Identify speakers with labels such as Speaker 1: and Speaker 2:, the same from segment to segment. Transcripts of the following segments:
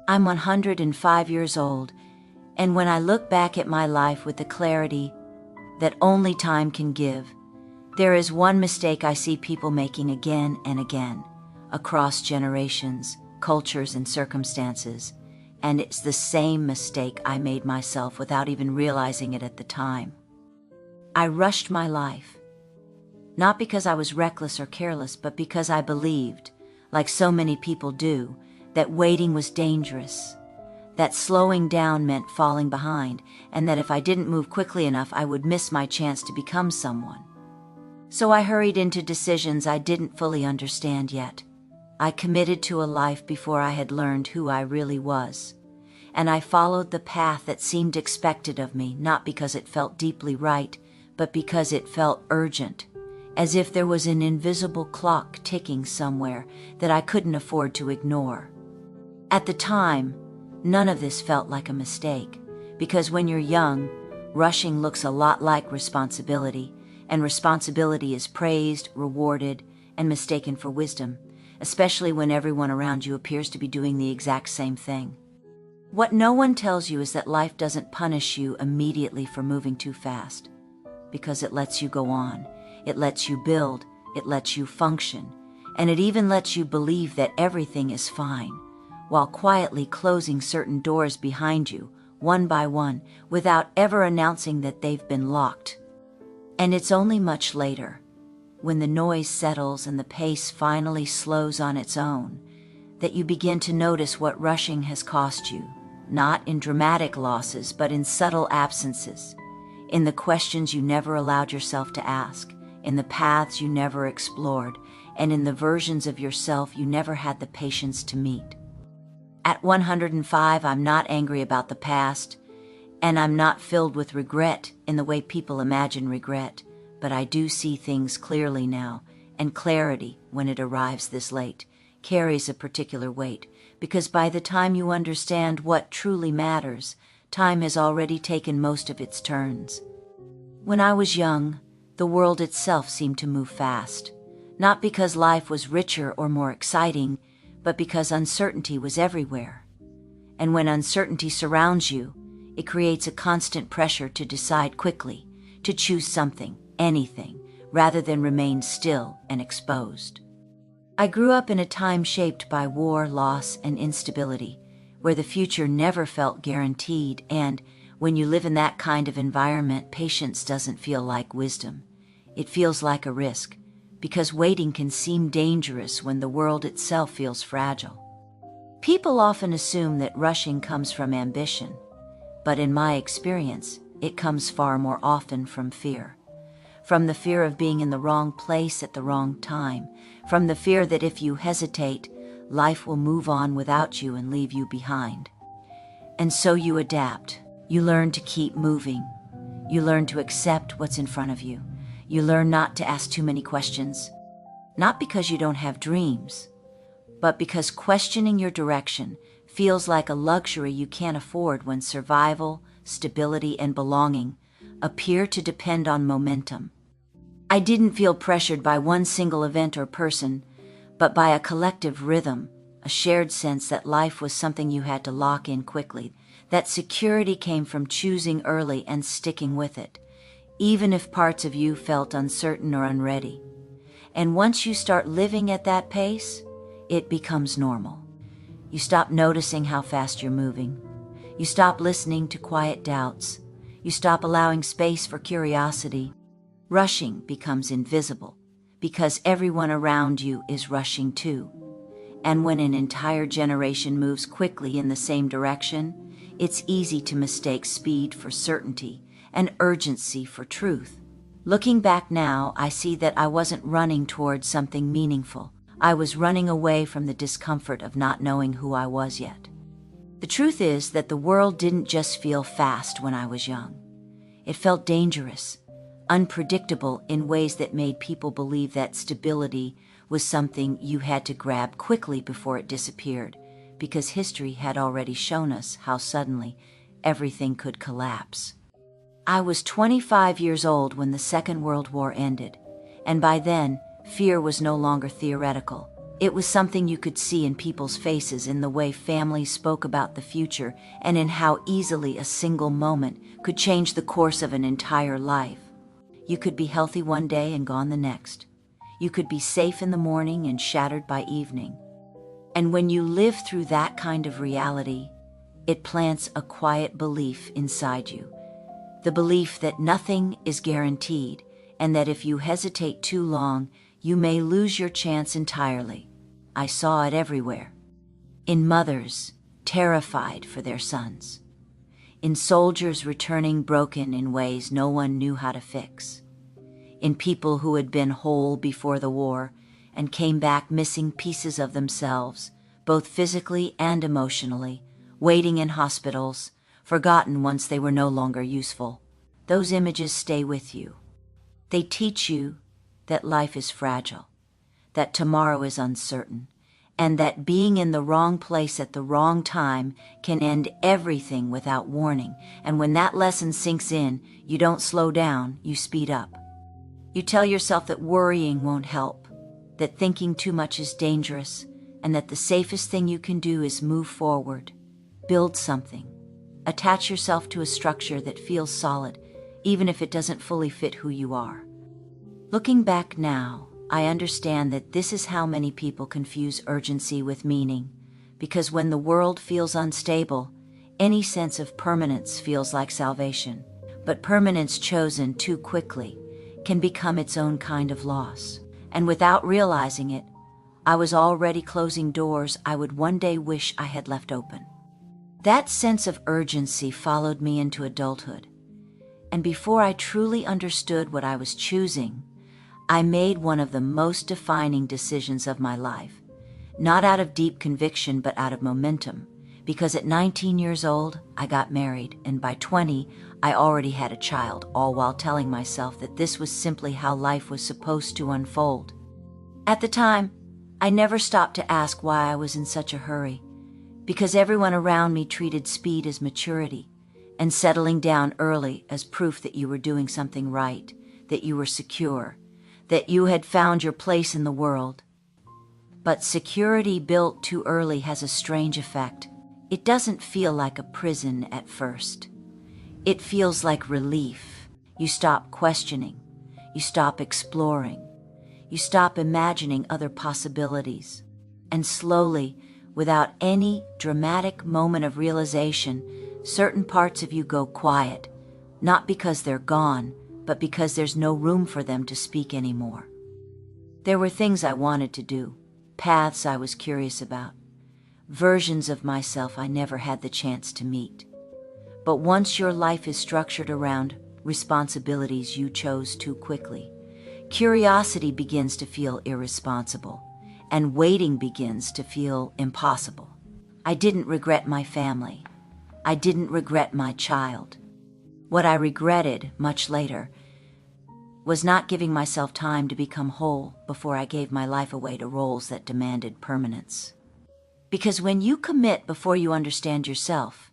Speaker 1: I'm 105 years old, and when I look back at my life with the clarity that only time can give, there is one mistake I see people making again and again, across generations, cultures, and circumstances, and it's the same mistake I made myself without even realizing it at the time. I rushed my life, not because I was reckless or careless, but because I believed, like so many people do, that waiting was dangerous, that slowing down meant falling behind, and that if I didn't move quickly enough, I would miss my chance to become someone. So I hurried into decisions I didn't fully understand yet. I committed to a life before I had learned who I really was, and I followed the path that seemed expected of me, not because it felt deeply right, but because it felt urgent, as if there was an invisible clock ticking somewhere that I couldn't afford to ignore. At the time, none of this felt like a mistake, because when you're young, rushing looks a lot like responsibility, and responsibility is praised, rewarded, and mistaken for wisdom, especially when everyone around you appears to be doing the exact same thing. What no one tells you is that life doesn't punish you immediately for moving too fast, because it lets you go on, it lets you build, it lets you function, and it even lets you believe that everything is fine, while quietly closing certain doors behind you, one by one, without ever announcing that they've been locked. And it's only much later, when the noise settles and the pace finally slows on its own, that you begin to notice what rushing has cost you, not in dramatic losses, but in subtle absences, in the questions you never allowed yourself to ask, in the paths you never explored, and in the versions of yourself you never had the patience to meet. At 105, I'm not angry about the past, and I'm not filled with regret in the way people imagine regret, but I do see things clearly now, and clarity, when it arrives this late, carries a particular weight, because by the time you understand what truly matters, time has already taken most of its turns. When I was young, the world itself seemed to move fast, not because life was richer or more exciting, but because uncertainty was everywhere. And when uncertainty surrounds you, it creates a constant pressure to decide quickly, to choose something, anything, rather than remain still and exposed. I grew up in a time shaped by war, loss, and instability, where the future never felt guaranteed, and when you live in that kind of environment, patience doesn't feel like wisdom. It feels like a risk, because waiting can seem dangerous when the world itself feels fragile. People often assume that rushing comes from ambition, but in my experience, it comes far more often from fear. From the fear of being in the wrong place at the wrong time, from the fear that if you hesitate, life will move on without you and leave you behind. And so you adapt. You learn to keep moving. You learn to accept what's in front of you. You learn not to ask too many questions, not because you don't have dreams, but because questioning your direction feels like a luxury you can't afford when survival, stability, and belonging appear to depend on momentum. I didn't feel pressured by one single event or person, but by a collective rhythm, a shared sense that life was something you had to lock in quickly, that security came from choosing early and sticking with it, even if parts of you felt uncertain or unready. And once you start living at that pace, it becomes normal. You stop noticing how fast you're moving. You stop listening to quiet doubts. You stop allowing space for curiosity. Rushing becomes invisible because everyone around you is rushing too. And when an entire generation moves quickly in the same direction, it's easy to mistake speed for certainty and urgency for truth. Looking back now, I see that I wasn't running towards something meaningful. I was running away from the discomfort of not knowing who I was yet. The truth is that the world didn't just feel fast when I was young. It felt dangerous, unpredictable in ways that made people believe that stability was something you had to grab quickly before it disappeared, because history had already shown us how suddenly everything could collapse. I was 25 years old when the Second World War ended, and by then, fear was no longer theoretical. It was something you could see in people's faces, in the way families spoke about the future, and in how easily a single moment could change the course of an entire life. You could be healthy one day and gone the next. You could be safe in the morning and shattered by evening. And when you live through that kind of reality, it plants a quiet belief inside you. The belief that nothing is guaranteed, and that if you hesitate too long, you may lose your chance entirely. I saw it everywhere. In mothers terrified for their sons. In soldiers returning broken in ways no one knew how to fix. In people who had been whole before the war and came back missing pieces of themselves, both physically and emotionally, waiting in hospitals, forgotten once they were no longer useful. Those images stay with you. They teach you that life is fragile, that tomorrow is uncertain, and that being in the wrong place at the wrong time can end everything without warning. And when that lesson sinks in, you don't slow down, you speed up. You tell yourself that worrying won't help, that thinking too much is dangerous, and that the safest thing you can do is move forward, build something, attach yourself to a structure that feels solid, even if it doesn't fully fit who you are. Looking back now, I understand that this is how many people confuse urgency with meaning, because when the world feels unstable, any sense of permanence feels like salvation. But permanence chosen too quickly can become its own kind of loss. And without realizing it, I was already closing doors I would one day wish I had left open. That sense of urgency followed me into adulthood. And before I truly understood what I was choosing, I made one of the most defining decisions of my life, not out of deep conviction, but out of momentum, because at 19 years old, I got married, and by 20, I already had a child, all while telling myself that this was simply how life was supposed to unfold. At the time, I never stopped to ask why I was in such a hurry, because everyone around me treated speed as maturity, and settling down early as proof that you were doing something right, that you were secure, that you had found your place in the world. But security built too early has a strange effect. It doesn't feel like a prison at first. It feels like relief. You stop questioning. You stop exploring. You stop imagining other possibilities. And slowly, without any dramatic moment of realization, certain parts of you go quiet, not because they're gone, but because there's no room for them to speak anymore. There were things I wanted to do, paths I was curious about, versions of myself I never had the chance to meet. But once your life is structured around responsibilities you chose too quickly, curiosity begins to feel irresponsible, and waiting begins to feel impossible. I didn't regret my family. I didn't regret my child. What I regretted, much later, was not giving myself time to become whole before I gave my life away to roles that demanded permanence. Because when you commit before you understand yourself,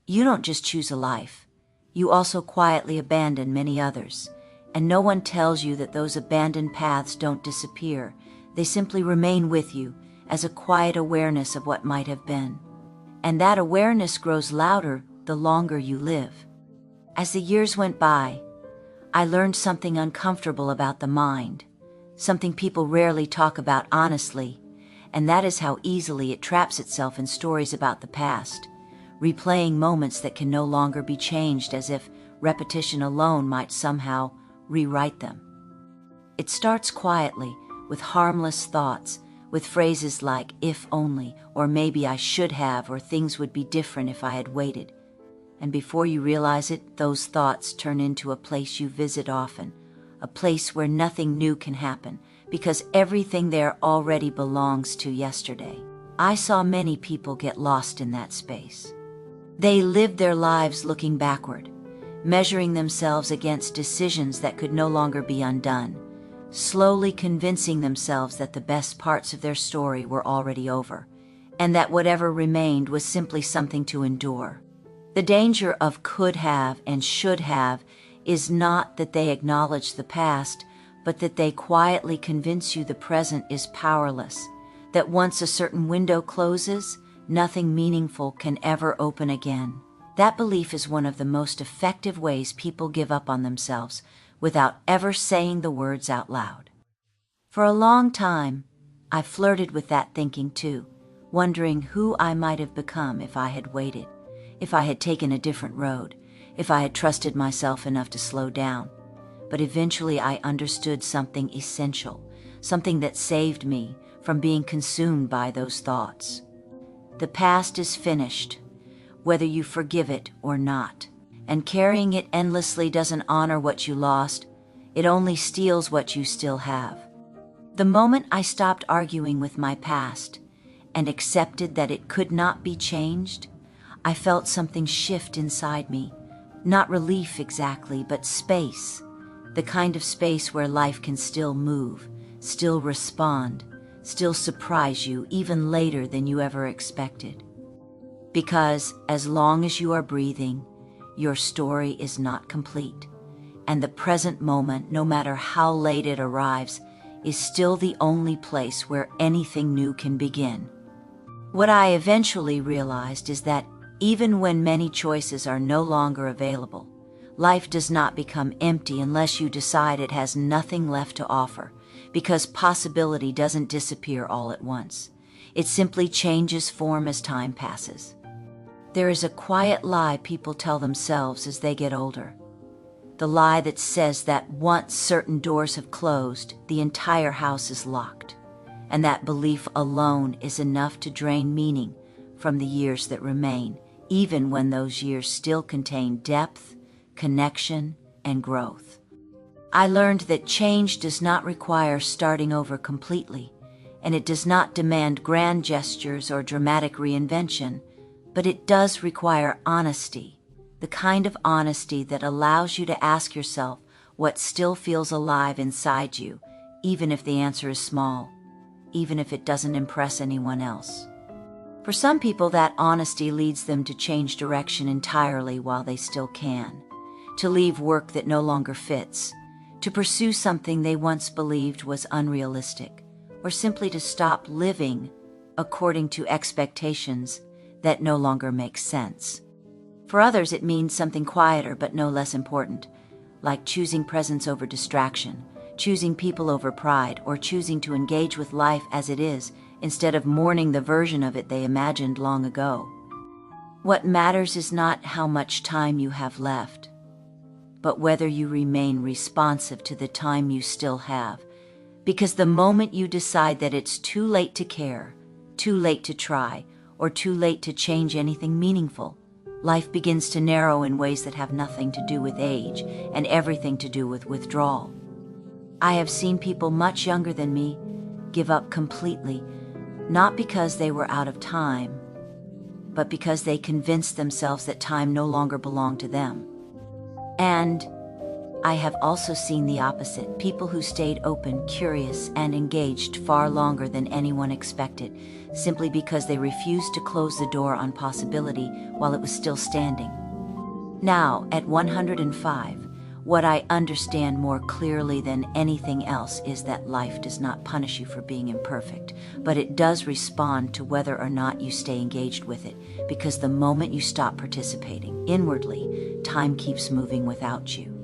Speaker 1: you don't just choose a life, you also quietly abandon many others. And no one tells you that those abandoned paths don't disappear. They simply remain with you as a quiet awareness of what might have been. And that awareness grows louder the longer you live. As the years went by, I learned something uncomfortable about the mind, something people rarely talk about honestly, and that is how easily it traps itself in stories about the past, replaying moments that can no longer be changed, as if repetition alone might somehow rewrite them. It starts quietly, with harmless thoughts, with phrases like "if only," or "maybe I should have," or "things would be different if I had waited." And before you realize it, those thoughts turn into a place you visit often, a place where nothing new can happen, because everything there already belongs to yesterday. I saw many people get lost in that space. They lived their lives looking backward, measuring themselves against decisions that could no longer be undone, slowly convincing themselves that the best parts of their story were already over, and that whatever remained was simply something to endure. The danger of could have and should have is not that they acknowledge the past, but that they quietly convince you the present is powerless, that once a certain window closes, nothing meaningful can ever open again. That belief is one of the most effective ways people give up on themselves without ever saying the words out loud. For a long time, I flirted with that thinking too, wondering who I might have become if I had waited, if I had taken a different road, if I had trusted myself enough to slow down. But eventually I understood something essential, something that saved me from being consumed by those thoughts. The past is finished, whether you forgive it or not, and carrying it endlessly doesn't honor what you lost, it only steals what you still have. The moment I stopped arguing with my past and accepted that it could not be changed, I felt something shift inside me. Not relief exactly, but space. The kind of space where life can still move, still respond, still surprise you even later than you ever expected. Because as long as you are breathing, your story is not complete, and the present moment, no matter how late it arrives, is still the only place where anything new can begin. What I eventually realized is that even when many choices are no longer available, life does not become empty unless you decide it has nothing left to offer, because possibility doesn't disappear all at once. It simply changes form as time passes. There is a quiet lie people tell themselves as they get older. The lie that says that once certain doors have closed, the entire house is locked, and that belief alone is enough to drain meaning from the years that remain, even when those years still contain depth, connection, and growth. I learned that change does not require starting over completely, and it does not demand grand gestures or dramatic reinvention, but it does require honesty, the kind of honesty that allows you to ask yourself what still feels alive inside you, even if the answer is small, even if it doesn't impress anyone else. For some people, that honesty leads them to change direction entirely while they still can, to leave work that no longer fits, to pursue something they once believed was unrealistic, or simply to stop living according to expectations that no longer make sense. For others, it means something quieter but no less important, like choosing presence over distraction, choosing people over pride, or choosing to engage with life as it is instead of mourning the version of it they imagined long ago. What matters is not how much time you have left, but whether you remain responsive to the time you still have, because the moment you decide that it's too late to care, too late to try, or too late to change anything meaningful, life begins to narrow in ways that have nothing to do with age and everything to do with withdrawal. I have seen people much younger than me give up completely, not because they were out of time, but because they convinced themselves that time no longer belonged to them. And I have also seen the opposite, people who stayed open, curious, and engaged far longer than anyone expected, simply because they refused to close the door on possibility while it was still standing. Now, at 105, what I understand more clearly than anything else is that life does not punish you for being imperfect, but it does respond to whether or not you stay engaged with it, because the moment you stop participating inwardly, time keeps moving without you.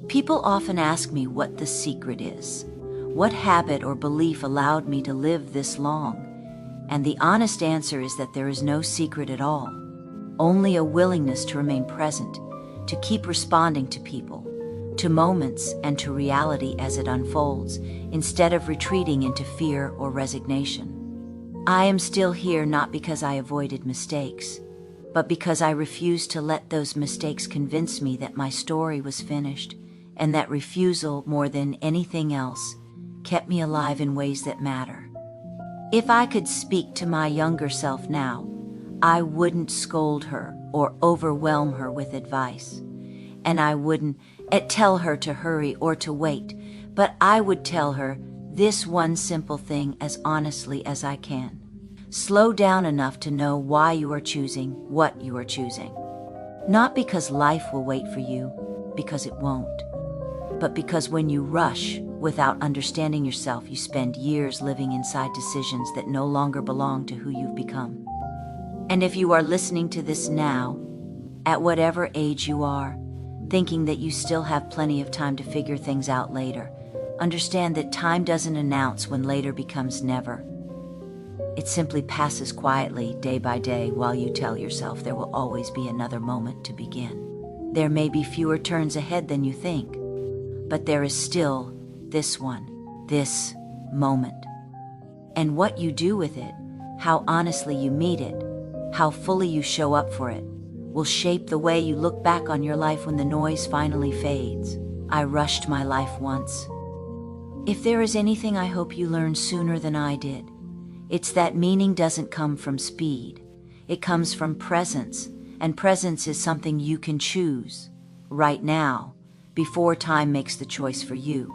Speaker 1: People often ask me what the secret is. What habit or belief allowed me to live this long? And the honest answer is that there is no secret at all, only a willingness to remain present, to keep responding to people, to moments, and to reality as it unfolds, instead of retreating into fear or resignation. I am still here not because I avoided mistakes, but because I refused to let those mistakes convince me that my story was finished, and that refusal, more than anything else, kept me alive in ways that matter. If I could speak to my younger self now, I wouldn't scold her or overwhelm her with advice. And I wouldn't tell her to hurry or to wait, but I would tell her this one simple thing as honestly as I can. Slow down enough to know why you are choosing what you are choosing. Not because life will wait for you, because it won't. but because when you rush without understanding yourself, you spend years living inside decisions that no longer belong to who you've become. And if you are listening to this now, at whatever age you are, thinking that you still have plenty of time to figure things out later, understand that time doesn't announce when later becomes never. It simply passes quietly day by day while you tell yourself there will always be another moment to begin. There may be fewer turns ahead than you think, but there is still this one, this moment. And what you do with it, how honestly you meet it, how fully you show up for it, will shape the way you look back on your life when the noise finally fades. I rushed my life once. If there is anything I hope you learn sooner than I did, it's that meaning doesn't come from speed. It comes from presence, and presence is something you can choose right now, before time makes the choice for you.